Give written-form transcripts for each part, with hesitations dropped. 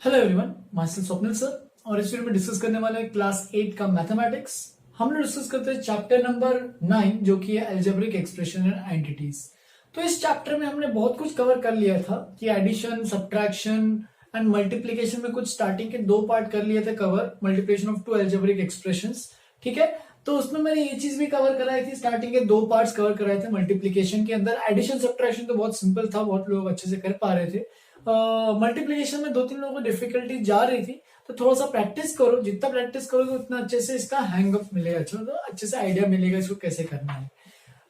Hello everyone, my self Swapnil sir. और इस video में डिस्कस करने वाले हैं क्लास 8 का मैथमेटिक्स। हम लोग डिस्कस करते हैं चैप्टर नंबर 9 जो कि है अलजेब्रिक एक्सप्रेशन एंड एंटिटीज। तो इस चैप्टर में हमने बहुत कुछ कवर कर लिया था कि एडिशन, सब्ट्रैक्शन एंड मल्टीप्लिकेशन में कुछ स्टार्टिंग के 2 पार्ट कर लिए थे cover, multiplication of 2 algebraic expressions. ठीक है, तो उसमें मैंने ये चीज भी कवर कराई थी, स्टार्टिंग के 2 पार्ट्स कवर कराए थे मल्टीप्लिकेशन के अंदर। एडिशन सब्ट्रैक्शन तो बहुत सिंपल था, बहुत लोग अच्छे से कर पा रहे थे। मल्टीप्लिकेशन में 2-3 लोगों को डिफिकल्टी जा रही थी, तो थोड़ा सा प्रैक्टिस करो। जितना प्रैक्टिस करोगे उतना अच्छे से इसका हैंगअप मिलेगा, अच्छा तो अच्छे से आइडिया मिलेगा इसको कैसे करना है।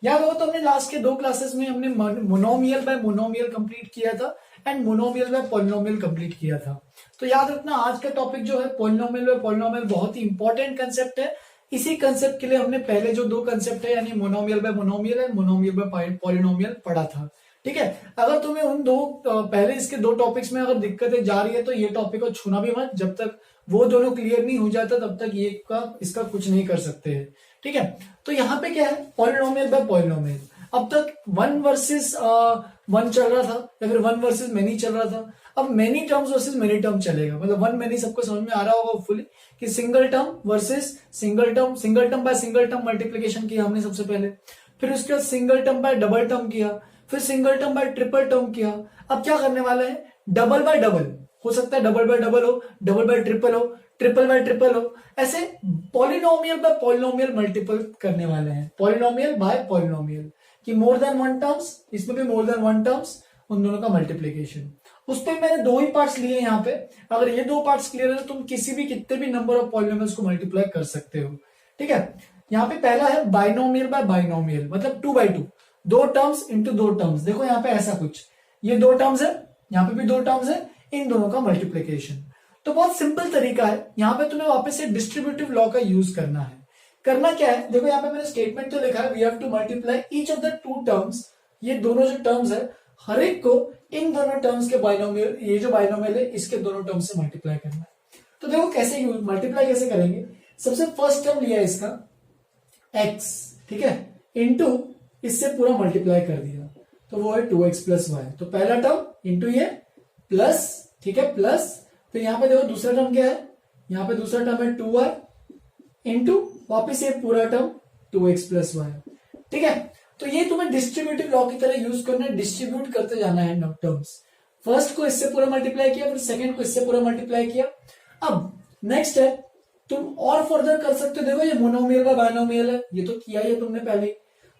याद हो तो हमने लास्ट के 2 क्लासेस में हमने मोनोमियल बाय मोनोमियल कंप्लीट किया था and monomial by polynomial complete किया था। तो याद रखना आज का टॉपिक जो है पॉलिनोमियल बाय पॉलिनोमियल बहुत ही इंपॉर्टेंट कंसेप्ट है। इसी कंसेप्ट के लिए हमने पहले जो 2 कंसेप्ट है यानी monomial by monomial and monomial by polynomial पढ़ा था। ठीक है, अगर तुम्हें उन पहले इसके 2 टॉपिक्स में अगर दिक्कतें जा रही है तो ये टॉपिक को छूना भी मत। जब तक वो दोनों क्लियर नहीं हो जाता तब तक ये इसका कुछ नहीं कर सकते हैं। ठीक है, तो यहाँ पे क्या है, पॉलिनोमियल बाय पॉलिनोमियल। अब तक 1 वर्सेस 1 चल रहा था या फिर 1 वर्सेस मेनी चल रहा था। अब many terms versus many term चलेगा, मतलब 1 मेनी सबको समझ में आ रहा होगा फुली कि single term versus single term by single term multiplication किया हमने सबसे पहले। फिर उसके बाद single term by double term किया, फिर single term by triple term किया। अब क्या करने वाले हैं, डबल बाय डबल। हो सकता है डबल बाय डबल हो, डबल बाय ट्रिपल हो, ट्रिपल बाय ट्रिपल हो, ऐसे पॉलिनोमियल बाय पॉलिनोमियल मल्टीपल करने वाले हैं। पॉलिनोमियल बाय पॉलिनोमियल कि मोर देन 1 टर्म्स, इसमें भी मोर देन 1 टर्म्स, उन दोनों का मल्टीप्लीकेशन। उस पर मैंने 2 ही पार्ट्स लिए यहाँ पे। अगर ये 2 पार्ट्स क्लियर है तो तुम किसी भी कितने भी नंबर ऑफ पॉलिनोमियल्स को मल्टीप्लाई कर सकते हो। ठीक है, यहाँ पे पहला है बाइनोमियल बाय बाइनोमियल, मतलब 2 बाय 2, 2 टर्म्स इंटू 2 टर्म्स। देखो यहाँ पे ऐसा कुछ, ये 2 टर्म्स है, यहाँ पे भी 2 टर्म्स है, इन दोनों का मल्टीप्लीकेशन। तो बहुत सिंपल तरीका है, यहाँ पे तुम्हें वापस से डिस्ट्रीब्यूटिव लॉ का यूज करना है। करना क्या है, देखो यहाँ पे मैंने स्टेटमेंट तो लिखा है, we have to multiply each of the 2 terms. ये दोनों जो टर्म्स है हर एक को इन दोनों टर्म्स के बाइनोमियल, ये जो बाइनोमियल है इसके दोनों टर्म्स से मल्टीप्लाई करना है। तो देखो कैसे मल्टीप्लाई कैसे करेंगे। सबसे फर्स्ट टर्म लिया इसका x, ठीक है, इंटू इससे पूरा मल्टीप्लाई कर दिया तो वो है 2x प्लस वाई। तो पहला टर्म इंटू ये प्लस, ठीक है, प्लस। फिर यहाँ पे देखो दूसरा टर्म क्या है, यहाँ पे दूसरा टर्म है 2y इंटू वापिस ये पूरा टर्म 2x प्लस वाई। ठीक है, तो ये तुम्हें डिस्ट्रीब्यूटिव लॉ की तरह यूज करना है, डिस्ट्रीब्यूट करते जाना है टर्म्स। फर्स्ट को इससे पूरा मल्टीप्लाई किया, फिर सेकंड को इससे पूरा मल्टीप्लाई किया। अब नेक्स्ट है, तुम और फर्दर कर सकते हो। देखो ये मोनोमियल का बाइनोमियल है, ये तो किया ही है तुमने पहले।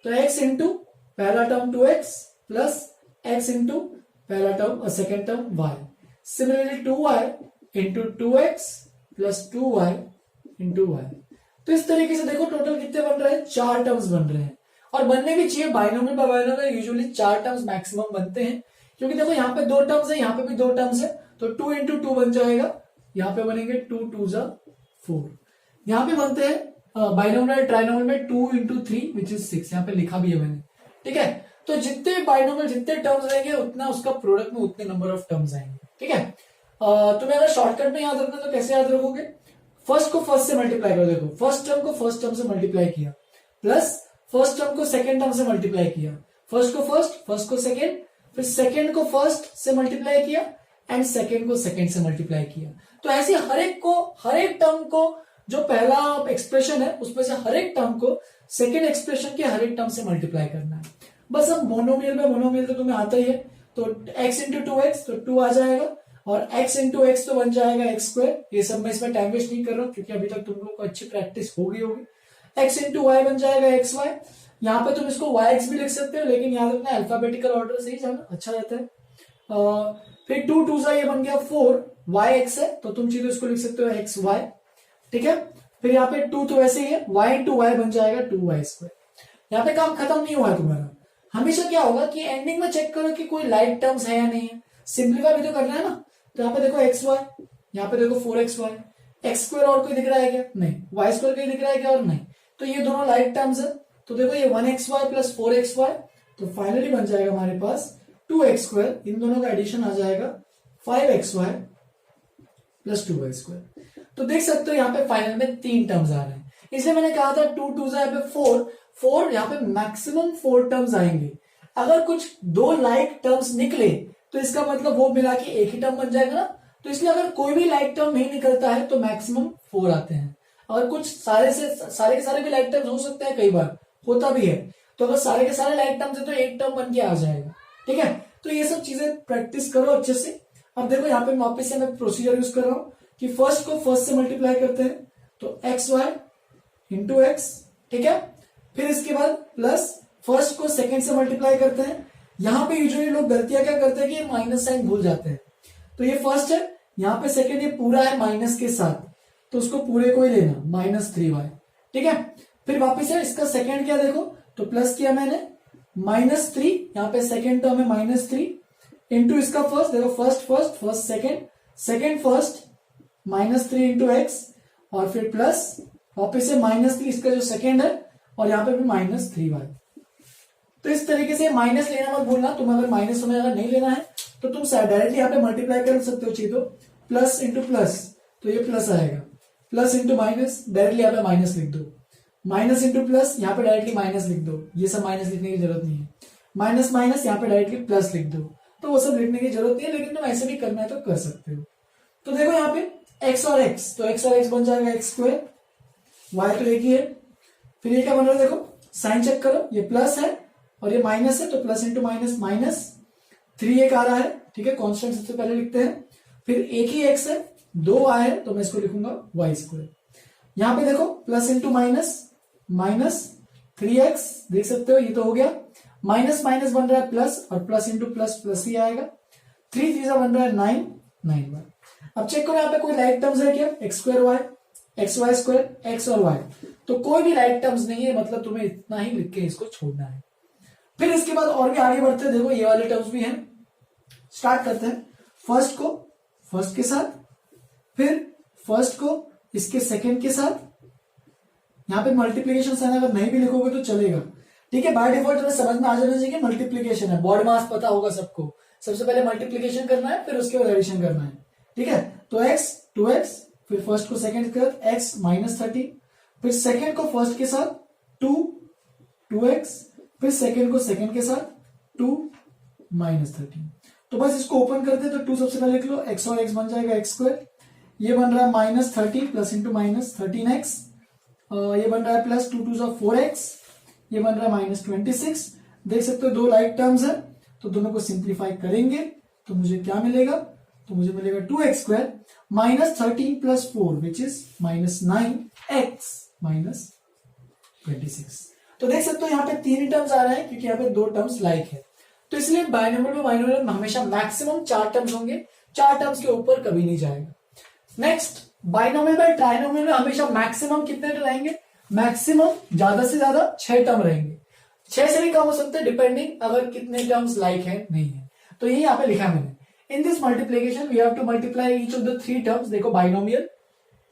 तो x इंटू पहला term 2x plus x into पहला टर्म और second term y। Similarly 2y into 2x plus 2y into y। तो इस तरीके से देखो टोटल कितने बन रहे हैं, 4 टर्म्स बन रहे हैं। और बनने भी चाहिए, binomial by binomial usually 4 terms maximum बनते हैं, क्योंकि देखो यहाँ पे 2 टर्म्स है, यहाँ पे भी 2 टर्म्स है। तो 2 इंटू 2 बन जाएगा, यहाँ पे बनेंगे 2 2 जा 4। यहाँ पे बनते हैं बाइनोमियल ट्राइनोमियल में 2 इंटू 3 विच इज 6, यहाँ पे लिखा भी है मैंने। ठीक है, तो जितने बाइनोमियल जितने टर्म्स रहेंगे उतना उसका प्रोडक्ट में उतने नंबर ऑफ टर्म्स आएंगे। ठीक है, तुम्हें अगर शॉर्टकट में याद रखना तो कैसे याद रखोगे, फर्स्ट को फर्स्ट से मल्टीप्लाई करो। देखो फर्स्ट टर्म को फर्स्ट टर्म से मल्टीप्लाई किया, प्लस फर्स्ट टर्म को सेकेंड टर्म से मल्टीप्लाई किया, फर्स्ट को फर्स्ट को सेकेंड, फिर सेकेंड को फर्स्ट से मल्टीप्लाई किया एंड सेकेंड को सेकेंड से मल्टीप्लाई किया। तो ऐसे हर एक टर्म को, जो पहला एक्सप्रेशन है उसमें से हर एक टर्म को सेकेंड एक्सप्रेशन के हर एक टर्म से मल्टीप्लाई करना है। बस अब मोनोमियल में मोनोमियल तो तुम्हें आता ही है, तो x इंटू 2x तो 2 आ जाएगा, और x इंटू x तो बन जाएगा x स्क्वायर। ये सब मैं इसमें टाइम वेस्ट नहीं कर रहा हूं क्योंकि अभी तक तुम लोगों को अच्छी प्रैक्टिस हो गई होगी। x इंटू वाई बन जाएगा एक्स वाई। यहाँ पे तुम इसको yx भी लिख सकते हो, लेकिन याद रखना अल्फाबेटिकल ऑर्डर से ही जाना अच्छा रहता है। फिर 2 2 सा ये बन गया 4, yx है तो तुम चीजें इसको लिख सकते हो एक्स वाई। ठीक है, फिर यहाँ पे 2 तो वैसे ही है, y इंटू वाई बन जाएगा 2y स्क्वायर। यहाँ पे काम खत्म नहीं हुआ है तुम्हारा। हमेशा क्या होगा कि एंडिंग में चेक करो कि कोई लाइक टर्म्स है या नहीं है, सिंप्लीफाई भी तो करना है ना। तो यहाँ पे देखो एक्स वाई, यहाँ पे देखो 4xy, एक्स स्क्वायर और कोई दिख रहा है क्या, नहीं, वाई स्क्वायर कोई दिख रहा है क्या, और नहीं। तो ये दोनों लाइक टर्म्स है, तो देखो ये 1xy प्लस 4xy, तो फाइनली बन जाएगा हमारे पास 2x स्क्वायर। इन दोनों का एडिशन आ जाएगा 5xy प्लस 2y स्क्वायर। तो देख सकते हो यहाँ पे फाइनल में 3 टर्म्स आ रहे हैं, इसलिए मैंने कहा था 2 2 यहाँ पे 4 यहाँ पे मैक्सिमम 4 टर्म्स आएंगे। अगर कुछ 2 लाइक टर्म्स निकले तो इसका मतलब वो मिला के एक ही टर्म बन जाएगा ना, तो इसलिए अगर कोई भी लाइक टर्म नहीं निकलता है तो मैक्सिमम 4 आते हैं। अगर कुछ सारे के सारे भी लाइक टर्म्स हो सकते हैं, कई बार होता भी है, तो अगर सारे के सारे लाइक टर्म्स है तो एक टर्म बन के आ जाएगा। ठीक है, तो ये सब चीजें प्रैक्टिस करो अच्छे से। अब देखो यहाँ पे वापस से मैं प्रोसीजर यूज कर रहा हूँ कि फर्स्ट को फर्स्ट से मल्टीप्लाई करते हैं, तो एक्स वाई इंटू एक्स। ठीक है, फिर इसके बाद प्लस फर्स्ट को सेकंड से मल्टीप्लाई करते हैं। यहां पे यूजुअली लोग गलतियां क्या करते हैं कि माइनस साइन भूल जाते हैं। तो ये फर्स्ट है, यहाँ पे सेकंड, ये पूरा है माइनस के साथ, तो उसको पूरे को ही लेना, -3y। ठीक है, फिर वापस है इसका सेकंड किया, देखो तो प्लस किया मैंने -3, यहाँ पे सेकंड टर्म है -3 इंटू इसका फर्स्ट, देखो first second first -3 into x, और फिर प्लस वापस से -3 इसका जो सेकंड है, और यहाँ पे भी -3y। तो इस तरीके से माइनस लेना मत भूलना। तुम अगर माइनस तुम्हें अगर नहीं लेना है तो तुम डायरेक्टली यहाँ पे मल्टीप्लाई कर सकते हो, चाहिए तो प्लस इंटू प्लस, तो ये प्लस आएगा, प्लस इंटू माइनस, डायरेक्टली यहाँ पे माइनस लिख दो, माइनस इंटू प्लस, यहाँ पे डायरेक्टली माइनस लिख दो, ये सब माइनस लिखने की जरूरत नहीं है, माइनस माइनस यहाँ पे डायरेक्टली प्लस लिख दो, तो वो सब लिखने की जरूरत नहीं है, लेकिन तुम ऐसे भी करना है तो कर सकते हो। तो देखो यहाँ पे एक्स और एक्स, तो एक्स और एक्स बन जाएगा एक्स स्क्वायर, वाई तो एक ही है, फिर ये क्या बन रहा है, देखो साइन चेक करो, ये प्लस है और ये माइनस है, तो प्लस इंटू माइनस -3 एक आ रहा है। ठीक है, कांस्टेंट सबसे पहले लिखते हैं, फिर एक ही एक्स है, 2 आए है, तो मैं इसको लिखूंगा वाई स्क्वायर। यहां पे देखो प्लस इंटू -3x, देख सकते हो ये तो हो गया, माइनस माइनस बन रहा है प्लस, और प्लस इंटू प्लस प्लस ही आएगा, 3 3 बन रहा है 9 9y। अब चेक करो यहाँ पे कोई लाइक टर्म्स है क्या, x square y, x y square, x और वाई, तो कोई भी लाइक टर्म्स नहीं है, मतलब तुम्हें इतना ही लिख के इसको छोड़ना है। फिर इसके बाद और भी आगे बढ़ते हैं, देखो ये वाले टर्म्स भी हैं। स्टार्ट करते हैं, फर्स्ट को फर्स्ट के साथ, फिर फर्स्ट को इसके सेकंड के साथ। यहां पे मल्टीप्लीकेशन साइन अगर नहीं भी लिखोगे तो चलेगा। ठीक है, बाय डिफॉल्ट तुम्हें समझ में आ जाना चाहिए कि मल्टीप्लीकेशन है, बॉड मास पता होगा सबको, सबसे पहले मल्टीप्लीकेशन करना है, फिर उसके बाद एडिशन करना है। ठीक है, तो x 2x, फिर फर्स्ट को सेकंड के साथ x -30, फिर सेकंड को फर्स्ट के साथ 2x, फिर सेकंड को सेकंड के साथ 2 -13। तो बस इसको ओपन करते हैं, तो 2 सबसे पहले लिख लो, x और x बन जाएगा एक्स स्क्वायर, ये बन रहा है -30 प्लस इंटू -13x, ये बन रहा है प्लस 2 2 4x, ये बन रहा है -26। देख सकते हो दो लाइक टर्म्स है, तो दोनों को सिंप्लीफाई करेंगे तो मुझे क्या मिलेगा, तो मुझे मिलेगा 2x square -13 plus 4 which is -9x -26। तो देख सकते हो यहाँ पे 3 ही टर्म्स आ रहे हैं, क्योंकि यहाँ पे 2 टर्म्स लाइक है, तो इसलिए बाइनोमियल में बाइनोमियल में हमेशा मैक्सिमम 4 टर्म्स होंगे, 4 टर्म्स के ऊपर कभी नहीं जाएगा। नेक्स्ट, बाइनोमियल में ट्राइनोमियल में हमेशा मैक्सिमम कितने रहेंगे, मैक्सिमम ज्यादा से ज्यादा 6 टर्म रहेंगे, 6 से भी कम हो सकते हैं डिपेंडिंग अगर कितने टर्म्स लाइक है नहीं है। तो यही यहाँ पे लिखा मैंने, in this multiplication we have to multiply each of the 3 terms, देखो binomial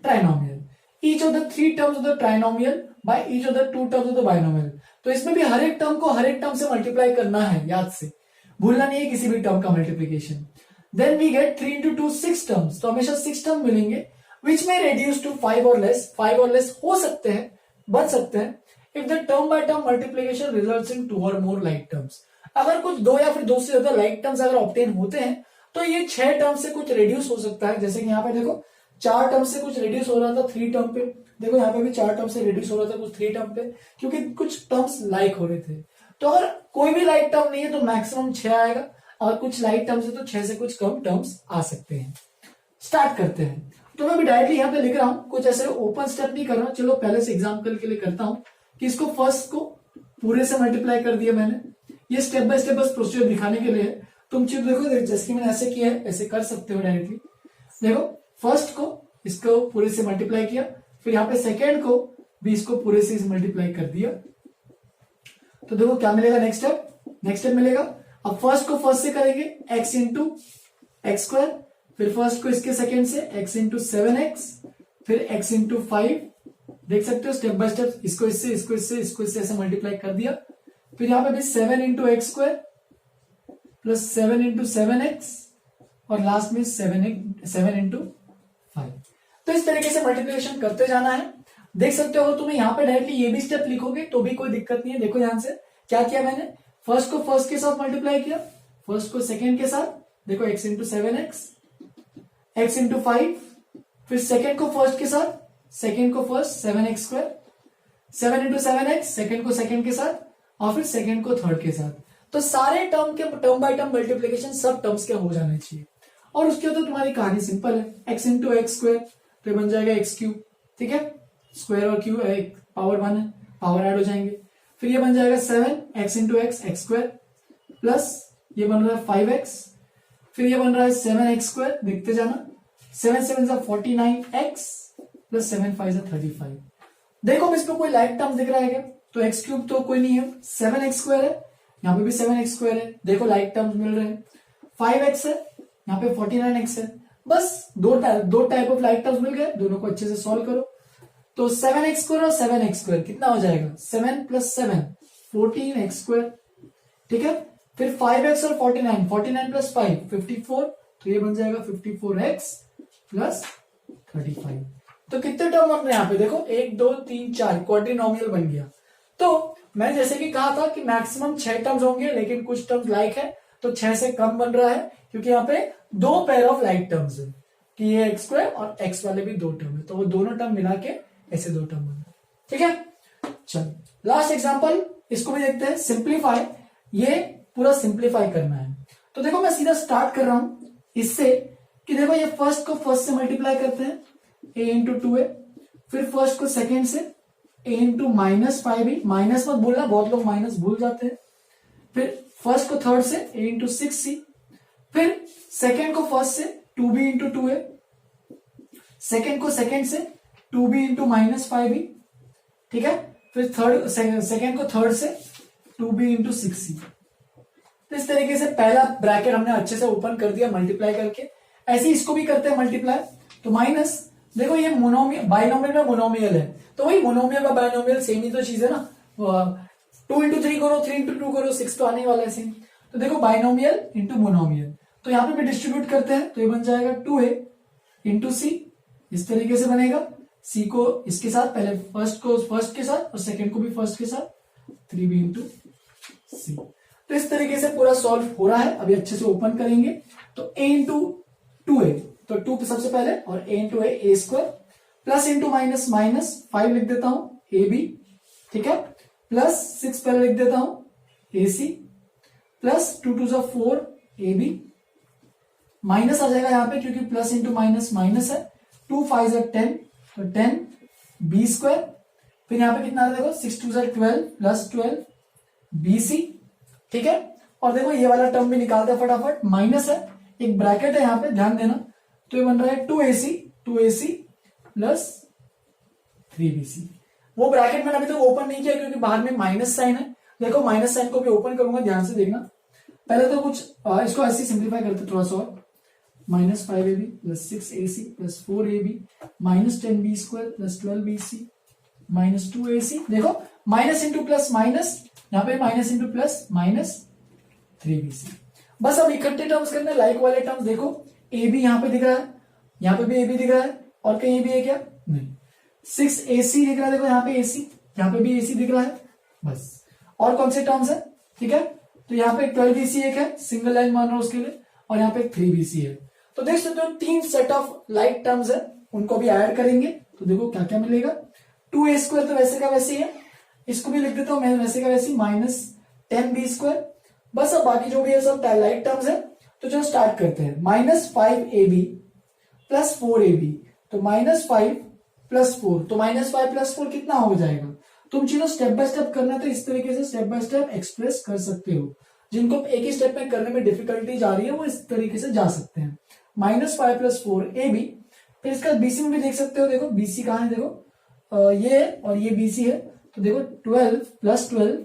trinomial, each of the 3 terms of the trinomial by each of the 2 terms of the binomial. तो इसमें भी हर एक टर्म को हर एक टर्म से मल्टीप्लाई करना है, याद से भूलना नहीं है किसी भी टर्म का multiplication. Then we get 3 into 2 6 terms, तो हमेशा 6 टर्म मिलेंगे, विच में reduce to 5 और लेस, 5 और लेस हो सकते हैं, बच सकते हैं, if the term by term multiplication results in 2 or more like terms. अगर कुछ 2 या फिर 2 से ज्यादा लाइक टर्म्स अगर ऑब्टेन होते हैं तो ये 6 टर्म से कुछ रिड्यूस हो सकता है, जैसे कि यहाँ पे देखो 4 टर्म से कुछ रिड्यूस हो रहा था 3 टर्म पे, देखो यहाँ पे भी 4 टर्म से रिड्यूस हो रहा था कुछ 3 टर्म पे, क्योंकि कुछ टर्म्स लाइक हो रहे थे। तो अगर कोई भी लाइक टर्म नहीं है तो मैक्सिमम 6 आएगा, और कुछ लाइक टर्म्स है तो 6 से कुछ कम टर्म्स आ सकते हैं। स्टार्ट करते हैं, तो मैं भी डायरेक्टली यहाँ पे लिख रहा हूँ, कुछ ऐसे ओपन स्टेप नहीं कर रहा हूँ, चलो पहले से एग्जाम्पल के लिए करता हूँ कि इसको फर्स्ट को पूरे से मल्टीप्लाई कर दिया मैंने, ये स्टेप बाय स्टेप बस प्रोसीजर दिखाने के लिए है। तुम चीज देखो, जैसे कि मैंने ऐसे किया है ऐसे कर सकते हो डायरेक्टली। देखो फर्स्ट को इसको पूरे से मल्टीप्लाई किया, फिर यहाँ पे सेकेंड को भी इसको पूरे से मल्टीप्लाई कर दिया, तो देखो क्या मिलेगा, नेक्स्ट स्टेप मिलेगा। अब फर्स्ट को फर्स्ट से करेंगे x इंटू एक्स स्क्वायर, फिर फर्स्ट को इसके सेकेंड से x इंटू 7x, फिर x इंटू 5, देख सकते हो स्टेप बाय स्टेप, इसको इससे इसको इससे इसको इससे ऐसे मल्टीप्लाई कर दिया, फिर यहाँ पे भी 7 into x square plus 7 into 7x, और लास्ट में 7 इंटू 5। तो इस तरीके से मल्टीप्लिकेशन करते जाना है। देख सकते हो तुम्हें यहाँ पे डायरेक्टली ये भी स्टेप लिखोगे तो भी कोई दिक्कत नहीं है। देखो ध्यान से क्या किया मैंने, फर्स्ट को फर्स्ट के साथ मल्टीप्लाई किया, फर्स्ट को सेकेंड के साथ, देखो x into 7x, x into 5, फिर सेकेंड को फर्स्ट के साथ, सेकेंड को first 7x², 7 into 7x, second को सेकेंड के साथ, और फिर सेकेंड को थर्ड के साथ। तो सारे टर्म के टर्म बाय टर्म मल्टीप्लीकेशन सब टर्म्स के हो जाने चाहिए। और उसके तो तुम्हारी कहानी सिंपल है, x इंटू x², तो बन जाएगा x³, ठीक है, स्क्वायर और क्यू पावर 1 है, पावर ऐड हो जाएंगे। फिर ये बन जाएगा 7x इंटू x² प्लस ये बन रहा है 5x, फिर ये बन रहा है 7x², देखते जाना, 7 7 49x प्लस 7 5 35। देखो इसमें कोई लाइक टर्म दिख रहा है क्या? तो x³ तो कोई नहीं है, 7x² है, यहाँ पे भी 7x² है, देखो लाइक टर्म्स मिल रहे हैं, 5x है, यहाँ पे 49x है, बस दो टाइप ऑफ लाइक टर्म्स मिल गए, दोनों को अच्छे से सॉल्व करो। तो 7x² और 7x² कितना हो जाएगा, 7 प्लस 7 14x², ठीक है, फिर 5x और 49 प्लस 5 54, तो ये बन जाएगा 54x प्लस 35। तो कितने टर्म अपने यहाँ पे देखो, 1 2 3 4 क्वाड्रिनोमियल बन गया। तो मैं जैसे कि कहा था कि मैक्सिमम 6 टर्म्स होंगे, लेकिन कुछ टर्म्स लाइक है तो 6 से कम बन रहा है, क्योंकि यहाँ पे 2 पेयर ऑफ लाइक टर्म्स है कि ये x² और x वाले भी 2 टर्म है, तो वो दोनों टर्म मिला के ऐसे 2 टर्म बना, ठीक है। चलो लास्ट एग्जांपल, इसको भी देखते हैं, सिंप्लीफाई। ये पूरा सिंप्लीफाई करना है, तो देखो मैं सीधा स्टार्ट कर रहा हूं इससे कि देखो ये फर्स्ट को फर्स्ट से मल्टीप्लाई करते हैं, a इंटू 2a, फिर फर्स्ट को सेकेंड से a इंटू -5b, माइनस मत भूलना, बहुत लोग माइनस भूल जाते हैं, फिर फर्स्ट को थर्ड से a इंटू 6c, फिर सेकेंड को फर्स्ट से 2b इंटू 2a, सेकेंड को सेकेंड से 2b इंटू -5b, ठीक है, फिर थर्ड सेकेंड को थर्ड से 2b इंटू 6c। तो इस तरीके से पहला ब्रैकेट हमने अच्छे से ओपन कर दिया मल्टीप्लाई करके। ऐसे इसको भी करते हैं मल्टीप्लाई, तो माइनस, देखो ये मोनोमियल बाइनोमियल में मोनोमियल है, तो वही मोनोमियल का बाइनोमियल सेम ही तो चीज है ना, 2 इंटू 3 करो, 3 इंटू 2 करो, 6 तो आने वाला है सेम। तो देखो बाइनोमियल इंटू मोनोमियल, तो यहाँ पे भी डिस्ट्रीब्यूट करते हैं, तो ये बन जाएगा 2a इंटू सी, इस तरीके से बनेगा, सी को इसके साथ, पहले फर्स्ट को फर्स्ट के साथ और सेकेंड को भी फर्स्ट के साथ, 3b इंटू सी। तो इस तरीके से पूरा सॉल्व हो रहा है। अभी अच्छे से ओपन करेंगे, तो a इंटू 2a, तो 2 सबसे पहले, और a into a² plus into minus 5 लिख देता हूं ab, ठीक है, प्लस 6 पहले लिख देता हूं ac, प्लस 2 2 4 ab, माइनस आ जाएगा यहाँ पे क्योंकि प्लस इंटू माइनस माइनस है, 2 5 10, तो 10 b², फिर यहाँ पे कितना आ देखो 6 2 12 प्लस 12 bc, ठीक है। और देखो ये वाला टर्म भी निकालते हैं फटाफट, माइनस है, एक ब्रैकेट है यहाँ पे, ध्यान देना, तो ये बन रहा है 2ac प्लस 3bc। वो ब्रैकेट मैंने अभी तक ओपन नहीं किया क्योंकि बाहर में माइनस साइन है, देखो माइनस साइन को भी ओपन करूंगा, ध्यान से देखना। पहले तो कुछ इसको ऐसे सिंप्लीफाई करते थोड़ा सा और, -5ab plus 6ac plus 4ab minus 10b² plus 12bc minus 2ac, देखो माइनस इंटू प्लस माइनस, यहाँ पे minus into plus minus 3bc। बस अब इकट्ठे टर्म्स करने, लाइक वाले टर्म्स, देखो a भी यहाँ पे दिख रहा है, यहाँ पे भी a भी दिख रहा है, और कहीं भी है क्या, नहीं, 6ac दिख रहा है, देखो यहाँ पे ac, यहाँ पे भी ac दिख रहा है, बस। और कौन से टर्म्स है, ठीक है, तो यहाँ पे 12bc एक है, सिंगल लाइन मान रहा हूं उसके लिए, और यहाँ पे 3bc है। तो देख सकते हो 3 सेट ऑफ लाइक टर्म्स है, उनको भी ऐड करेंगे, तो देखो क्या क्या मिलेगा, 2a² तो वैसे का वैसे ही है, इसको भी लिख देता हूं मैं वैसे का वैसे, माइनस 10b²। बस अब बाकी जो भी है सब लाइक टर्म्स है, तो जो स्टार्ट करते हैं, -5ab प्लस 4ab, तो -5 प्लस 4, तो -5 प्लस 4 कितना हो जाएगा। तुम चीजों स्टेप बाय स्टेप करना, तो इस तरीके से स्टेप बाय स्टेप एक्सप्रेस कर सकते हो। जिनको एक ही स्टेप में करने में डिफिकल्टी जा रही है वो इस तरीके से जा सकते हैं, -5 प्लस 4ab। फिर इसका बीसी में भी देख सकते हो, देखो बीसी कहाँ है, देखो ये है और ये बीसी है, तो देखो 12 प्लस 12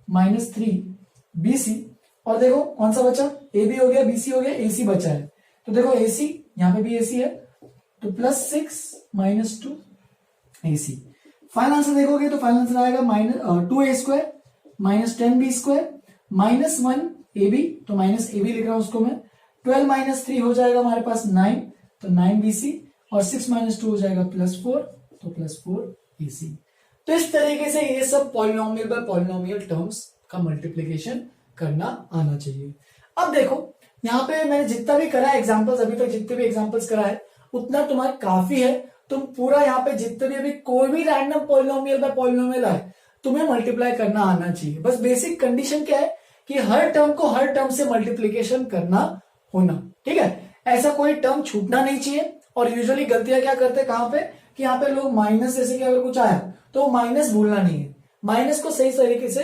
माइनस 3 बीसी, और देखो कौन सा बचा, ए बी हो गया, बीसी हो गया, एसी बचा है, तो देखो एसी, यहाँ पे भी एसी है, तो +6 माइनस 2 एसी। फाइनल आंसर देखोगे तो फाइनल आंसर आएगा -2a² minus 10b² minus 1 ab, तो माइनस ab लिख रहा हूं उसको मैं, 12 माइनस 3 हो जाएगा हमारे पास 9, तो 9bc, और 6 माइनस 2 हो जाएगा +4, तो +4 ac। तो इस तरीके से ये सब पॉलिनोमियल बाय पॉलिनोमियल टर्म्स का मल्टीप्लिकेशन करना आना चाहिए। अब देखो यहाँ पे मैंने जितना भी करा है एग्जाम्पल्स, अभी तक जितने भी एग्जाम्पल्स करा है उतना तुम्हारा काफी है। तुम पूरा यहाँ पे जितने भी अभी कोई भी रैंडम पॉलिनोमियल बाय पॉलिनोमियल है तुम्हें मल्टीप्लाई करना आना चाहिए। बस बेसिक कंडीशन क्या है कि हर टर्म को हर टर्म से मल्टीप्लीकेशन करना होना, ठीक है। ऐसा कोई टर्म छूटना नहीं चाहिए। और यूजुअली गलतियां क्या करते हैं कहां पे कि यहाँ पे लोग माइनस जैसे कि अगर कुछ आया तो माइनस भूलना नहीं है, माइनस को सही तरीके से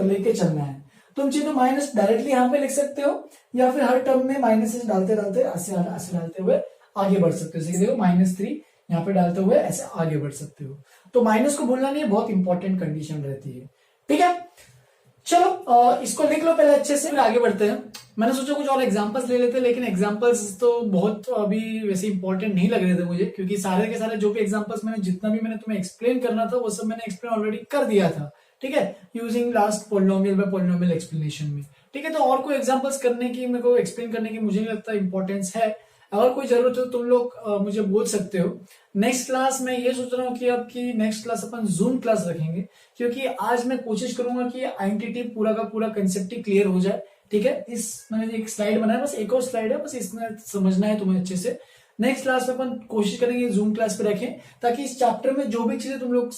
लेके चलना है। तुम चाहे तो माइनस डायरेक्टली यहाँ पे लिख सकते हो या फिर हर टर्म में माइनस डालते डालते ऐसे डालते हुए आगे बढ़ सकते हो। जैसे देखो -3 यहाँ पे डालते हुए ऐसे आगे बढ़ सकते हो। तो माइनस को भूलना नहीं है, बहुत इंपॉर्टेंट कंडीशन रहती है, ठीक है। चलो इसको लिख लो पहले अच्छे से, फिर आगे बढ़ते हैं। मैंने सोचा कुछ और एग्जांपल्स ले लेते हैं, लेकिन एग्जांपल्स तो बहुत अभी वैसे इंपॉर्टेंट नहीं लग रहे थे मुझे, क्योंकि सारे के सारे जो भी एग्जांपल्स मैंने जितना भी मैंने तुम्हें एक्सप्लेन करना था वो सब मैंने एक्सप्लेन ऑलरेडी कर दिया था, ठीक है, using last polynomial bye polynomial explanation में, ठीक है। तो और कोई एग्जांपल्स करने की, मेरे को एक्सप्लेन करने की मुझे नहीं लगता इंपॉर्टेंस है। अगर कोई जरूरत हो तुम लोग मुझे बोल सकते हो। नेक्स्ट क्लास में ये सोच रहा हूँ कि अब की नेक्स्ट क्लास अपन जूम क्लास रखेंगे, क्योंकि आज मैं कोशिश करूंगा कि आइडेंटिटी पूरा का पूरा कंसेप्ट ही क्लियर हो जाए, ठीक है। इस मैंने एक स्लाइड बनाया, बस एक और स्लाइड है, बस इसमें समझना है तुम्हें अच्छे से। नेक्स्ट क्लास में अपन कोशिश करेंगे जूम क्लास पे रखें, ताकि इस चैप्टर में जो भी चीजें तुम लोग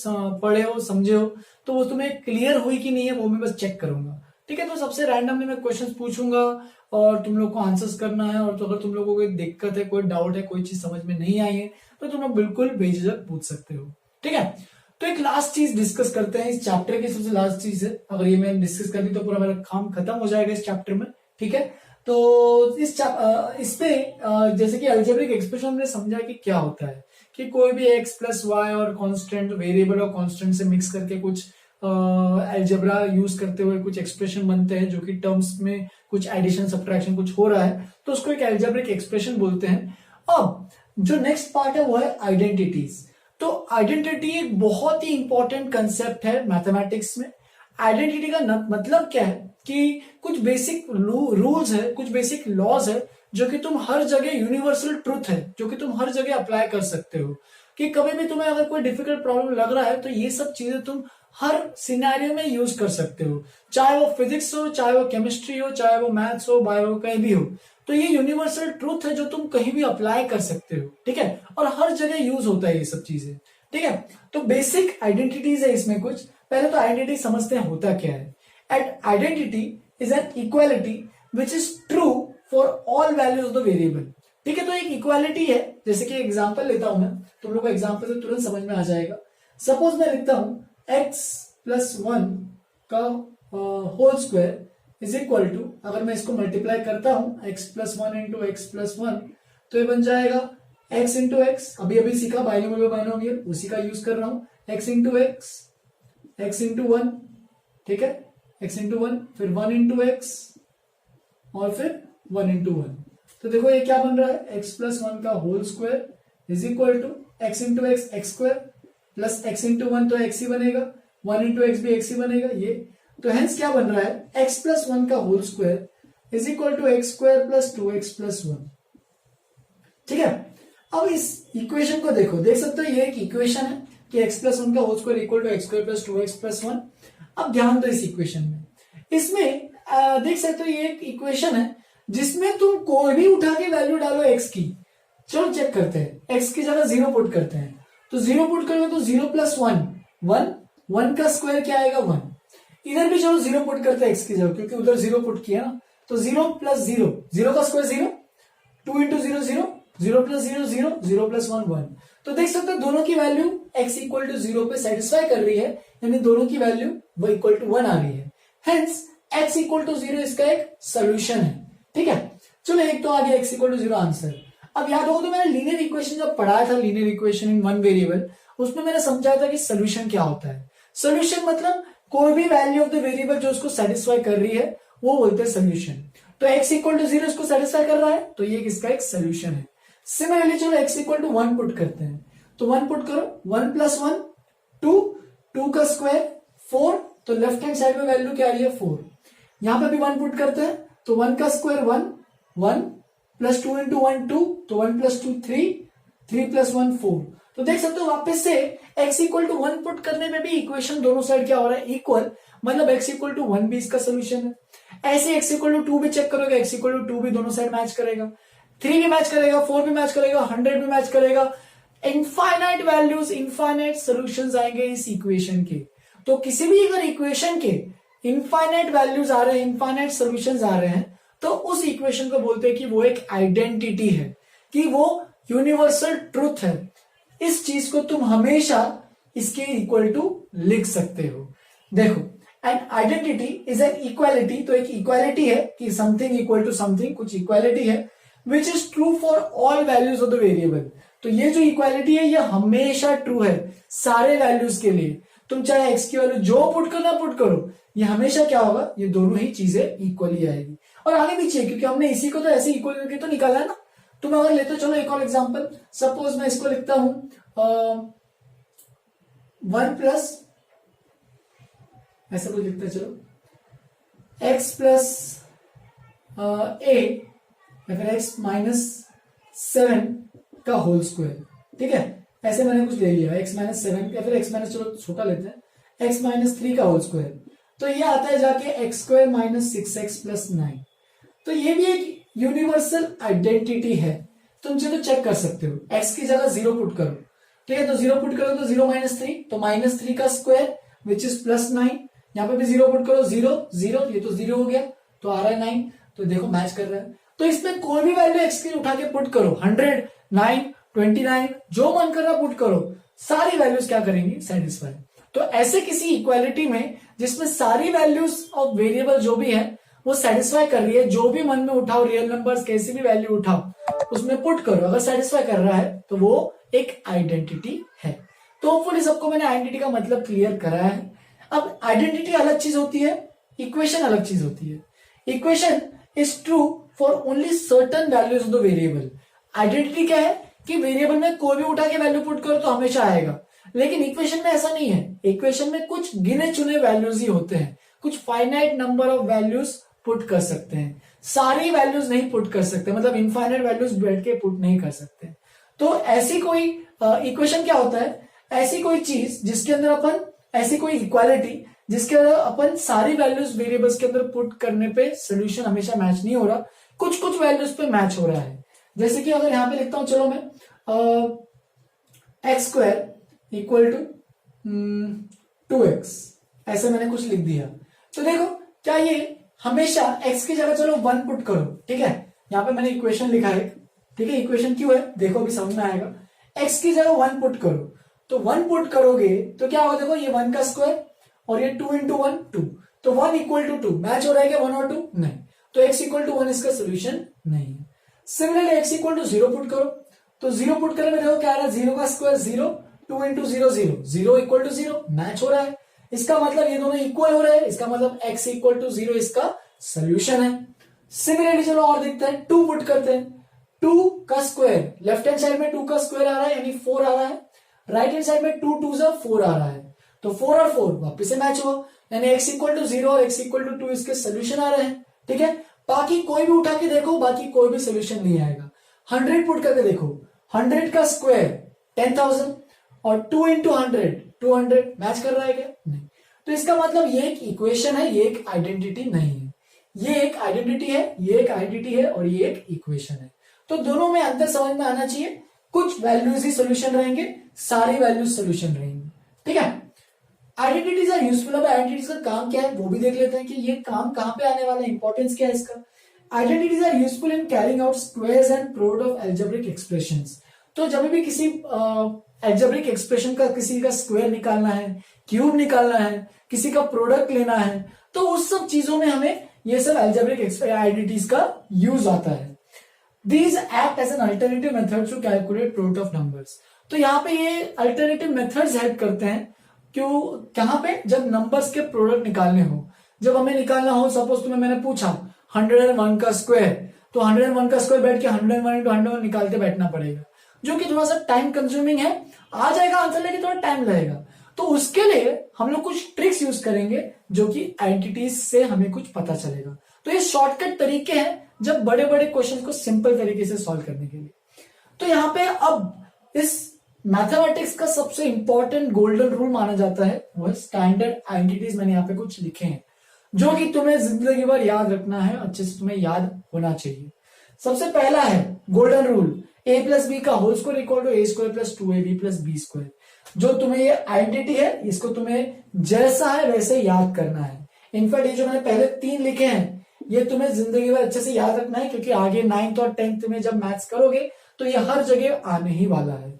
पढ़े हो समझे हो तो वो तुम्हें क्लियर हुई कि नहीं है वो मैं बस चेक करूंगा, ठीक है। तो सबसे रैंडमली मैं क्वेश्चंस पूछूंगा और तुम लोग को आंसर्स करना है। और तो अगर तुम लोगों को कोई दिक्कत है, कोई डाउट है, कोई चीज समझ में नहीं आई है तो तुम लोग बिल्कुल बेझिझक पूछ सकते हो, ठीक है। तो एक लास्ट चीज डिस्कस करते हैं, इस चैप्टर की सबसे लास्ट चीज है, अगर ये मैं डिस्कस कर दी तो पूरा मेरा काम खत्म हो जाएगा इस चैप्टर में, ठीक है। तो इस पे जैसे कि अलजेब्रिक एक्सप्रेशन हमने समझा कि क्या होता है, कि कोई भी x प्लस वाई और कांस्टेंट वेरिएबल और कांस्टेंट से मिक्स करके कुछ अलजेब्रा यूज करते हुए कुछ एक्सप्रेशन बनते हैं, जो कि टर्म्स में कुछ एडिशन सब्ट्रैक्शन कुछ हो रहा है, तो उसको एक अलजेब्रिक एक्सप्रेशन बोलते हैं। अब जो नेक्स्ट पार्ट है वो है आइडेंटिटीज। तो आइडेंटिटी एक बहुत ही इंपॉर्टेंट कंसेप्ट है मैथमेटिक्स में। आइडेंटिटी का मतलब क्या है कि कुछ बेसिक रूल्स है, कुछ बेसिक लॉज है जो कि तुम हर जगह, यूनिवर्सल ट्रूथ है जो कि तुम हर जगह अप्लाई कर सकते हो। कि कभी भी तुम्हें अगर कोई डिफिकल्ट प्रॉब्लम लग रहा है तो ये सब चीजें तुम हर सिनेरियो में यूज कर सकते हो, चाहे वो फिजिक्स हो, चाहे वो केमिस्ट्री हो, चाहे वो मैथ्स हो, बायो कहीं भी हो। तो ये यूनिवर्सल ट्रूथ है जो तुम कहीं भी अप्लाई कर सकते हो, ठीक है, और हर जगह यूज होता है ये सब चीजें, ठीक है। तो बेसिक आइडेंटिटीज है इसमें कुछ। पहले तो आइडेंटिटी समझते हैं होता क्या है। At identity is an equality which is true for all values of the variable, ठीक है। तो एक इक्वालिटी है, जैसे कि एग्जांपल लेता हूं मैं, तुम लोग को एग्जांपल से तुरंत समझ में आ जाएगा। सपोज मैं लिखता हूं x प्लस 1 का whole square is equal to, अगर मैं इसको मल्टीप्लाई करता हूं x plus 1 into x plus 1, तो ये बन जाएगा x इंटू एक्स, अभी अभी सीखा बाइनोमियल, उसी का यूज कर रहा हूं, x into x, x into 1, ठीक है, x इंटू 1, फिर 1 इंटू एक्स और फिर 1 इंटू 1। तो देखो ये क्या बन रहा है, x प्लस 1 का whole square is equal to x into x, x square, plus x into 1 तो x ही बनेगा, 1 इंटू एक्स भी x ही बनेगा ये। तो हेंस क्या बन रहा है, x प्लस 1 का whole square is equal to x square plus 2x plus 1, ठीक है। अब इस इक्वेशन को देखो, देख सकते हो ये एक इक्वेशन है कि x प्लस 1 का whole square equal to x square plus 2x plus 1। अब ध्यान दो इस इक्वेशन में, इसमें देख सकते हो ये एक इक्वेशन है जिसमें तुम कोई भी उठा के वैल्यू डालो x की। चलो चेक करते हैं, x की जगह 0 पुट करते हैं, तो 0 पुट करोगे तो 0 प्लस 1 1, 1 का स्क्वायर क्या आएगा 1। इधर भी चलो 0 पुट करते हैं x की जगह, क्योंकि उधर 0 पुट किया ना, तो 0 प्लस 0, 0 का स्क्वायर 0, 2 इंटू 0 0, 0 प्लस 0 0, 0 प्लस 1 1। तो देख सकते हो दोनों की वैल्यू x इक्वल टू 0 पे सेटिस्फाई कर रही है, यानी दोनों की वैल्यू वो इक्वल टू 1 आ रही है। हेंस x इक्वल टू 0 इसका एक सोल्यूशन है, ठीक है। चलो एक तो आ गया x इक्वल टू 0 आंसर। अब याद होगा तो मैंने लीनियर इक्वेशन जब पढ़ाया था, linear equation in one variable, उसमें मैंने समझाया था कि सोल्यूशन क्या होता है। सोल्यूशन मतलब कोई भी वैल्यू ऑफ द वेरिएबल जो उसको सेटिस्फाई कर रही है वो बोलते हैं सोल्यूशन। तो x इक्वल टू 0 इसको सेटिस्फाई कर रहा है, तो ये इसका एक सोल्यूशन है। सिमिलरली चलो x इक्वल टू 1 पुट करते हैं, तो 1 पुट करो, 1 प्लस 1 2, 2 का स्क्वायर 4, तो लेफ्ट हैंड साइड में वैल्यू क्या आ रही है 4। यहां पे भी 1 पुट करते हैं, तो 1 का स्क्वायर 1, 1 प्लस 2 इंटू 1 2, तो 1 प्लस 2 3, 3 प्लस 1 4। तो देख सकते हो वापस से x इक्वल टू 1 पुट करने में भी इक्वेशन दोनों साइड क्या हो रहा है, इक्वल, मतलब x इक्वल टू 1 भी इसका सोल्यूशन है। ऐसे x इक्वल टू 2 भी चेक करोगे, x इक्वल टू 2 भी दोनों साइड मैच करेगा, 3 भी मैच करेगा, 4 भी मैच करेगा, 100 भी मैच करेगा। इनफाइनाइट वैल्यूज, इनफाइनाइट सॉल्यूशंस आएंगे इस इक्वेशन के। तो किसी भी अगर इक्वेशन के इनफाइनाइट वैल्यूज आ रहे हैं, इनफाइनाइट सॉल्यूशंस आ रहे हैं, तो उस इक्वेशन को बोलते हैं कि वो एक आइडेंटिटी है, कि वो यूनिवर्सल ट्रुथ है। इस चीज को तुम हमेशा इसके इक्वल टू लिख सकते हो। देखो, an identity is an equality, तो एक इक्वालिटी है कि समथिंग इक्वल टू समथिंग, कुछ इक्वालिटी है विच is true for all values of the variable. तो ये जो इक्वालिटी है ये हमेशा ट्रू है सारे वैल्यूज के लिए। तुम चाहे एक्स की वैल्यू जो पुट करना पुट करो, ये हमेशा क्या होगा, ये दोनों ही चीजें इक्वली आएगी। और आगे भी चाहिए, क्योंकि हमने इसी को तो ऐसे इक्वल करके तो निकाला है ना। तो मैं अगर लेते हो, चलो एक और एग्जांपल, सपोज मैं इसको लिखता हूं 1 प्लस, ऐसा कुछ लिखते हैं, चलो x प्लस ए या फिर x माइनस 7 का होल स्क्वायर, ठीक है। ऐसे मैंने कुछ ले लिया, x माइनस 7 या फिर x माइनस, चलो छोटा लेते हैं, x माइनस 3 का होल स्क्वायर। तो ये आता है जाके x square minus 6x plus 9। तो ये भी एक यूनिवर्सल आइडेंटिटी है, तुम चलो चेक कर सकते हो। x की जगह 0 पुट करो, ठीक है, तो 0 पुट करो तो 0 माइनस 3, तो माइनस 3 का स्क्वायर विच इज प्लस 9। यहाँ पे भी 0 पुट करो, 0 0, ये तो 0 हो गया, तो आ रहा है 9। तो देखो मैच कर रहा है। तो इसमें कोई भी वैल्यू x की उठा के पुट करो, 100, 9, 29, जो मन कर रहा पुट करो, सारी वैल्यूज क्या करेंगी, सेटिस्फाई। तो ऐसे किसी इक्वालिटी में जिसमें सारी वैल्यूज ऑफ वेरिएबल जो भी है वो सेटिस्फाई कर रही है, जो भी मन में उठाओ, रियल नंबर्स कैसी भी वैल्यू उठाओ उसमें पुट करो, अगर सेटिस्फाई कर रहा है तो वो एक आइडेंटिटी है। तो होपफुली सबको मैंने आइडेंटिटी का मतलब क्लियर करा है। अब आइडेंटिटी अलग चीज होती है, इक्वेशन अलग चीज होती है। Equation is true for only certain values of the variable. Identity क्या है कि वेरिएबल में कोई भी उठा के वैल्यू पुट करो तो हमेशा आएगा, लेकिन इक्वेशन में ऐसा नहीं है। इक्वेशन में कुछ गिने चुने वैल्यूज ही होते हैं, कुछ finite number of values put कर सकते हैं, सारी वैल्यूज नहीं पुट कर सकते, मतलब इनफाइनाइट वैल्यूज बैठ के पुट नहीं कर सकते। तो ऐसी कोई इक्वेशन क्या होता है, ऐसी कोई चीज जिसके अंदर अपन, ऐसी कोई इक्वालिटी जिसके अंदर अपन सारी वैल्यूज वेरिएबल्स के अंदर पुट करने पे सोल्यूशन हमेशा मैच नहीं हो रहा, कुछ कुछ वैल्यूज पे मैच हो रहा है। जैसे कि अगर यहां पे लिखता हूं, चलो मैं x square equal to 2x, ऐसे मैंने कुछ लिख दिया। तो देखो क्या ये हमेशा x की जगह चलो 1 पुट करो, ठीक है, यहां पे मैंने इक्वेशन लिखा है, ठीक है, इक्वेशन क्यों है देखो अभी समझ में आएगा। x की जगह 1 पुट करो, तो 1 पुट करोगे तो क्या होगा, देखो ये 1 का स्क्वायर और ये 2 इंटू 1 2, तो 1 इक्वल टू 2 मैच हो रहा है क्या 1 और 2, नहीं, तो x इक्वल टू 1 इसका सोल्यूशन नहीं है। Similarly x equal to 0 put करो, तो 0 पुट करने में देखो क्या आ रहा है, 0 का square 0, 2 into 0 0, 0 equal to 0 match हो रहा है। इसका मतलब ये दोनों इक्वल हो रहे हैं, इसका मतलब x इक्वल टू 0 इसका सोल्यूशन है। सिमिलरली चलो और देखते हैं, 2 पुट करते हैं, 2 का स्क्वायर लेफ्ट हैंड साइड में 2 का स्क्वायर आ रहा है यानी 4 आ रहा है, राइट हैंड साइड में 2 2 4 आ रहा है, तो 4 और 4 वापस से मैच हुआ, यानी x इक्वल टू 0 और x इक्वल टू 2 इसके सोल्यूशन आ रहे हैं, ठीक है। बाकी कोई भी उठा के देखो, बाकी कोई भी सोल्यूशन नहीं आएगा। 100 पुट करके देखो, 100 का स्क्वायर 10,000 और 2 इंटू 100 200 मैच कर रहा है क्या, नहीं। तो इसका मतलब ये एक इक्वेशन है, ये एक आइडेंटिटी नहीं है। ये एक आइडेंटिटी है, ये एक आइडेंटिटी है और ये एक इक्वेशन है। तो दोनों में अंतर समझ में आना चाहिए, कुछ वैल्यूज ही सोल्यूशन रहेंगे, सारी वैल्यूज सोल्यूशन रहेंगे, ठीक है। Identities are useful. अब आइडेंटिटीज का काम क्या है वो भी देख लेते हैं कि ये काम कहां पे आने वाला है, इंपॉर्टेंस क्या है इसका। Identities are useful in carrying out squares and product of algebraic expressions. तो जब भी किसी एल्जेब्रिक एक्सप्रेशन का, किसी का स्क्वायर निकालना है, क्यूब निकालना है, किसी का प्रोडक्ट लेना है, तो उस सब चीजों में हमें ये सब एल्जेब्रिक आइडेंटिटीज का यूज आता है। These act as an alternative method to calculate product of numbers। तो यहाँ पे ये अल्टरनेटिव मेथड्स हेल्प करते हैं, क्यों, कहां पे, जब नंबर्स के प्रोडक्ट निकालने हो, जब हमें निकालना हो, सपोज तुम्हें मैंने पूछा 101 का स्क्वायर, तो 101 का स्क्वायर बैठ के 101 इंटू 101 निकालते बैठना पड़ेगा, जो कि थोड़ा सा टाइम कंज्यूमिंग है। आ जाएगा आंसर लेकिन थोड़ा टाइम लगेगा। तो उसके लिए हम लोग कुछ ट्रिक्स यूज करेंगे जो कि आइडेंटिटीज से हमें कुछ पता चलेगा। तो ये शॉर्टकट तरीके हैं जब बड़े बड़े क्वेश्चन को सिंपल तरीके से सॉल्व करने के लिए। तो यहाँ पे अब इस मैथमेटिक्स का सबसे इंपॉर्टेंट गोल्डन रूल माना जाता है वो है स्टैंडर्ड आइडेंटिटीज। मैंने यहाँ पे कुछ लिखे हैं जो कि तुम्हें जिंदगी भर याद रखना है, अच्छे से तुम्हें याद होना चाहिए। सबसे पहला है golden rule, A plus B का whole square equal to A square plus 2ab plus B square. जो तुम्हें ये आइडेंटिटी है इसको तुम्हें जैसा है वैसे याद करना है। इनफैक्ट ये जो मैंने पहले 3 लिखे हैं ये तुम्हें जिंदगी भर अच्छे से याद रखना है, क्योंकि आगे 9th और 10th में जब मैथ्स करोगे तो ये हर जगह आने ही वाला है।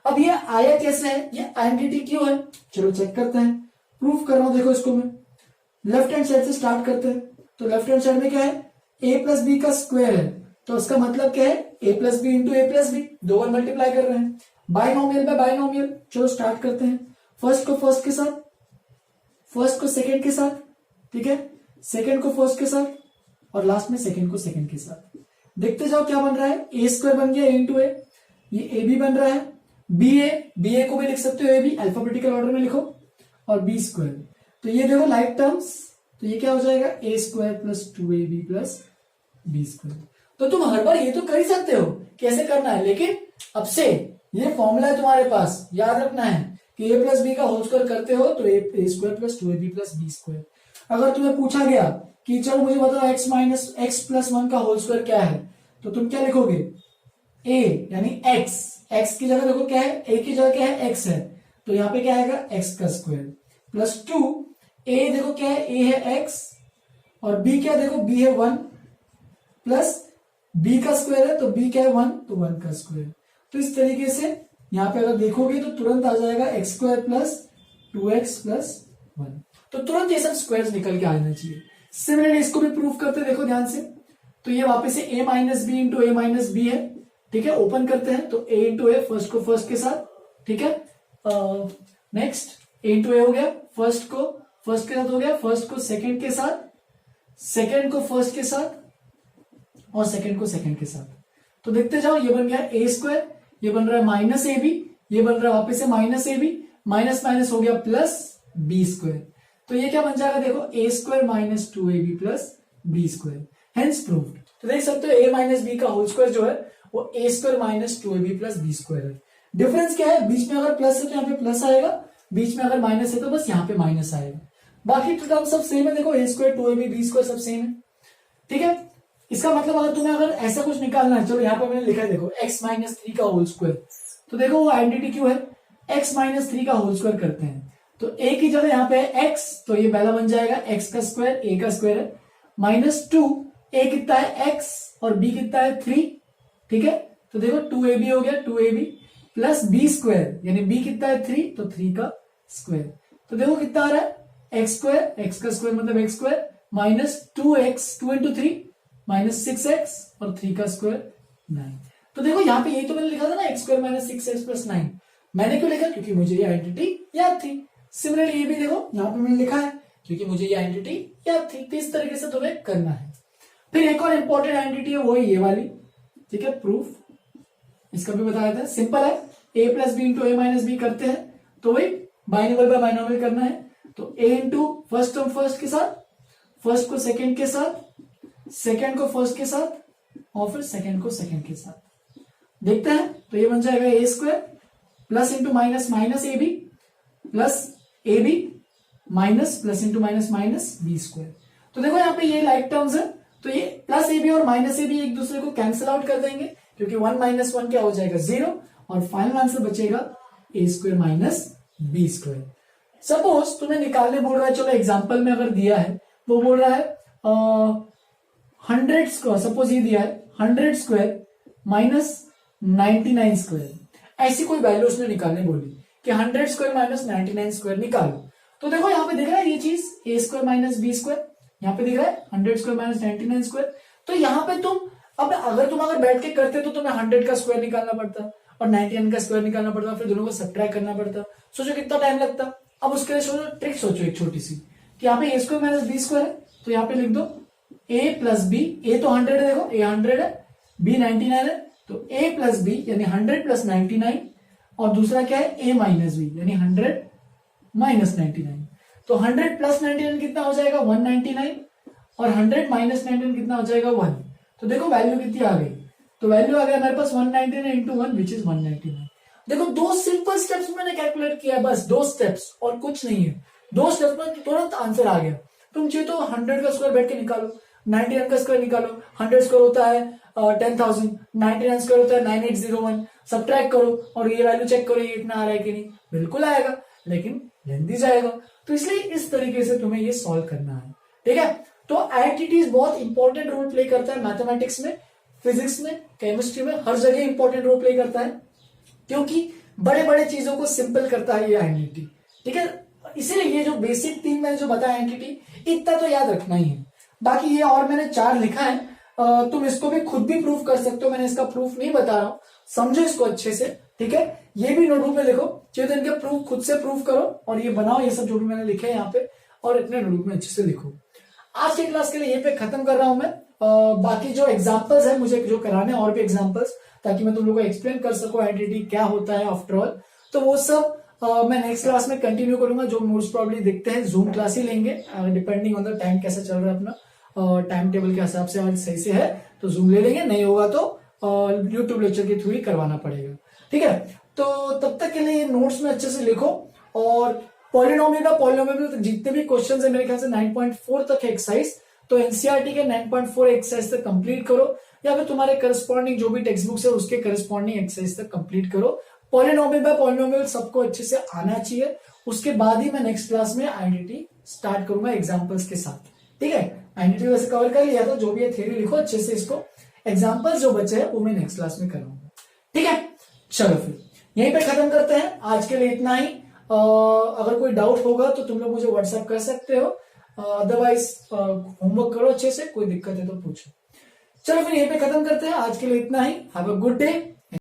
अब ये आया कैसे है, ये आइडेंटिटी क्यों है, चलो चेक करते हैं। प्रूफ कर रहा हूं, देखो इसको मैं लेफ्ट हैंड साइड से स्टार्ट करते हैं। तो लेफ्ट हैंड साइड में क्या है, ए प्लस बी का स्क्वायर है, तो उसका मतलब क्या है ए प्लस बी इंटू ए प्लस बी, 2 बार मल्टीप्लाई कर रहे हैं। बाइनोमियल बाय बाइनोमियल, चलो स्टार्ट करते हैं। फर्स्ट को फर्स्ट के साथ, फर्स्ट को सेकंड के साथ, ठीक है, सेकंड को फर्स्ट के साथ और लास्ट में सेकंड को सेकंड के साथ। देखते जाओ क्या बन रहा है, ए स्क्वायर बन गया ए इंटू ए, ये ए बी बन रहा है, बी ए को भी लिख सकते हो ए बी, अल्फाबेटिकल ऑर्डर में लिखो, और बी स्क्वायर। तो ये देखो लाइक टर्म्स, तो ये क्या हो जाएगा A square plus 2ab plus B square. तो तुम हर बार ये तो कर ही सकते हो कैसे करना है, लेकिन अब से ये फॉर्मूला है तुम्हारे पास, याद रखना है कि ए प्लस बी का होल स्क्वायर करते हो तो A square plus 2ab plus B square. अगर तुम्हें पूछा गया कि चलो मुझे बताओ x माइनस एक्स प्लस 1 का होल स्क्वायर क्या है, तो तुम क्या लिखोगे, a यानी x की जगह देखो क्या है, a की जगह क्या है x है, तो यहाँ पे क्या आएगा x का स्क्वायर प्लस 2, a देखो क्या है a है x और b क्या देखो b है 1 प्लस b का स्क्वायर है तो b क्या है 1, तो 1 का स्क्वायर। तो इस तरीके से यहाँ पे अगर देखोगे तो तुरंत आ जाएगा x square plus 2x plus 1, तो तुरंत ये सब स्क्वायर्स निकल के आ जाना चाहिए। सिमिलरली इसको भी प्रूफ करते हैं, देखो ध्यान से। तो ये वापस से a minus B into A minus B है, ठीक है, ओपन करते हैं तो a इंटू ए, फर्स्ट को फर्स्ट के साथ, ठीक है, नेक्स्ट a इंटू ए हो गया, फर्स्ट को फर्स्ट के साथ हो गया, फर्स्ट को सेकंड के साथ, सेकंड को फर्स्ट के साथ और सेकंड को सेकंड के साथ। तो देखते जाओ, ये बन गया ए स्क्वायर, ये बन रहा है माइनस ए बी, ये बन रहा है वापस से minus A B, minus minus हो गया प्लस बी स्क्वायर। तो ये क्या बन जाएगा देखो, A square minus 2ab plus B square, hence proved. तो देख सकते हो ए माइनस बी का होल स्क्वायर जो है वो A square minus 2ab plus B square है। डिफरेंस क्या है, बीच में अगर प्लस है तो यहाँ पे प्लस आएगा, बीच में अगर माइनस है तो बस यहाँ पे माइनस आएगा, बाकी तो टर्म सब सेम है। देखो A square 2ab B square सब सेम है, ठीक है। इसका मतलब अगर तुम्हें अगर ऐसा कुछ निकालना है, चलो यहाँ पे मैंने लिखा है देखो x माइनस 3 का होल स्क्वायर, तो देखो वो आइडेंटिटी क्यों है, x माइनस 3 का होल स्क्वायर करते हैं तो a की जगह यहाँ पे है x, तो ये पहला बन जाएगा x का स्क्वायर, a का स्क्वायर है, माइनस 2, a कितना है x और b कितना है 3, ठीक है। तो देखो 2ab हो गया 2ab प्लस b स्क्वायर, यानी b कितना है 3, तो 3 का स्क्वायर। तो देखो कितना आ रहा है x स्क्वायर, x का स्क्वायर मतलब x square minus 2x, 2 into 3 minus 6x और 3 का स्क्वायर 9। तो देखो यहाँ पे यही तो मैंने लिखा था ना, x square minus 6x plus 9। मैंने क्यों लिखा, क्योंकि मुझे ये आइडेंटिटी याद थी। सिमिलरली ये भी देखो यहाँ पे मैंने लिखा है क्योंकि मुझे ये आइडेंटिटी याद थी। तो इस तरीके से तुम्हें करना है। फिर एक और इंपॉर्टेंट आइडेंटिटी है, वो है ये वाली, ठीक है, प्रूफ। इसका भी बता देते हैं, सिंपल है, a plus B into A minus B करते हैं तो वही बाइनोमियल बाय बाइनोमियल करना है। तो a into first term first के साथ, फर्स्ट को सेकंड के साथ, सेकंड को फर्स्ट के साथ और फिर सेकंड को सेकंड के साथ। देखते हैं तो ये बन जाएगा A square plus into minus minus A B plus A B minus plus into minus minus B square. तो देखो यहाँ पे ये लाइक टर्म्स है, तो ये प्लस ए बी और माइनस ए बी एक दूसरे को कैंसिल आउट कर देंगे, क्योंकि 1 माइनस 1 क्या हो जाएगा 0 और फाइनल आंसर बचेगा A square minus B square. Suppose तुम्हें निकालने बोल रहा है, चलो एग्जाम्पल में अगर दिया है वो बोल रहा है 100 स्क्वायर, सपोज ये दिया है 100 स्क्वायर माइनस 99 स्क्वायर, ऐसी कोई वैल्यू उसने निकालने बोली कि 100 स्क्वायर माइनस 99 स्क्वायर निकालो। तो देखो यहाँ पे दिख रहा है ये चीज ए स्क्वायर माइनस बी स्क्वायर, यहाँ पे दिख रहा है 100 स्क्वायर माइनस 99 स्क्वायर। तो यहाँ पे तुम अब अगर बैठ के करते तो तुम्हें 100 का स्क्वायर निकालना पड़ता और 99 का स्क्वायर निकालना पड़ता, फिर दोनों को सब्ट्रैक्ट करना पड़ता। सोचो कितना टाइम लगता। अब उसके लिए सोचो, ट्रिक सोचो एक छोटी सी, कि यहाँ पे ए स्क्वायर माइनस बी स्क्वायर है, तो यहाँ पे लिख दो a प्लस बी, ए तो 100 है, देखो a 100 है, b 99 है, तो a प्लस बी यानी 100 प्लस 99 और दूसरा क्या है a माइनस बी यानी 100 माइनस 99। तो 100 प्लस 99 कितना हो जाएगा 199 और 100 माइनस 99 कितना हो जाएगा 1। तो देखो वैल्यू कितनी आ गई, तो वैल्यू आ गया हमारे पास 199 इंटू 1 विच इज 199। देखो 2 सिंपल स्टेप्स मैंने कैलकुलेट किया, बस 2 स्टेप्स और कुछ नहीं है। 2 स्टेप्स में तुरंत आंसर आ गया। तुम चाहिए तो 100 का स्क्वायर बैठ के निकालो, 99 का स्क्वायर निकालो। 100 स्क्वायर होता है 10,000, 99 स्क्वायर होता है 9801। सब्ट्रैक्ट करो और ये वैल्यू चेक करो ये इतना आ रहा है कि नहीं, बिल्कुल आएगा, लेकिन लेंथी जाएगा। तो इसलिए इस तरीके से तुम्हें ये सॉल्व करना है, ठीक है। तो आइडेंटिटीज बहुत इंपॉर्टेंट रोल प्ले करता है मैथमेटिक्स में, फिजिक्स में, केमिस्ट्री में, हर जगह इंपॉर्टेंट रोल प्ले करता है, क्योंकि बड़े बड़े चीजों को सिंपल करता है ये आइडेंटिटी, ठीक है। इसीलिए ये जो बेसिक 3 मैंने जो बताया आइडेंटिटी, इतना तो याद रखना ही है। बाकी ये और मैंने 4 लिखा है, तुम इसको भी खुद भी प्रूफ कर सकते हो, मैंने इसका प्रूफ नहीं बता रहा हूं, समझो इसको अच्छे से, ठीक है। ये भी नोटबुक में लिखो, चाहिए तो इनके प्रूफ खुद से प्रूफ करो और ये बनाओ, ये सब जो भी मैंने लिखे हैं यहाँ पे, और इतने नोटबुक में अच्छे से लिखो। आज की क्लास के लिए ये पे खत्म कर रहा हूं मैं। बाकी जो एग्जाम्पल्स है मुझे जो कराने और भी एग्जाम्पल्स, ताकि मैं तुम लोगों को एक्सप्लेन कर सकूं आइडेंटिटी क्या होता है आफ्टर ऑल, तो वो सब मैं नेक्स्ट क्लास में कंटिन्यू करूंगा। जो मोस्ट प्रॉब्ली दिखते हैं जूम क्लास ही लेंगे, डिपेंडिंग ऑन द टाइम कैसा चल रहा है अपना, टाइम टेबल के हिसाब से आज सही से है तो जूम ले लेंगे, नहीं होगा तो यूट्यूब लेक्चर के थ्रू ही करवाना पड़ेगा, ठीक है। तो तब तक के लिए नोट्स में अच्छे से लिखो, और पॉलिनोमियल जितने भी क्वेश्चन है मेरे ख्याल से 9.4 तक है एक्सरसाइज, तो एनसीईआरटी के 9.4 एक्सरसाइज तक कंप्लीट करो, या फिर तुम्हारे करस्पॉन्डिंग जो भी टेक्स्ट बुक्स है उसके करस्पॉन्डिंग एक्सरसाइज तक कंप्लीट करो। पॉलिनोमियल बाय पॉलिनोमियल सबको अच्छे से आना चाहिए, उसके बाद ही मैं नेक्स्ट क्लास में आइडेंटिटी स्टार्ट करूंगा एग्जांपल्स के साथ, ठीक है। आइडेंटिटी वैसे कवर कर लिया था, जो भी है थ्योरी लिखो अच्छे से, इसको एग्जांपल्स जो बचे हैं वो मैं नेक्स्ट क्लास में कराऊंगा, ठीक है। चलो फिर यहीं पे खत्म करते हैं, आज के लिए इतना ही। अगर कोई डाउट होगा तो तुम लोग मुझे व्हाट्सएप कर सकते हो, अदरवाइज होमवर्क करो अच्छे से, कोई दिक्कत है तो पूछो। चलो फिर यहीं पे खत्म करते हैं, आज के लिए इतना ही। Have a good day.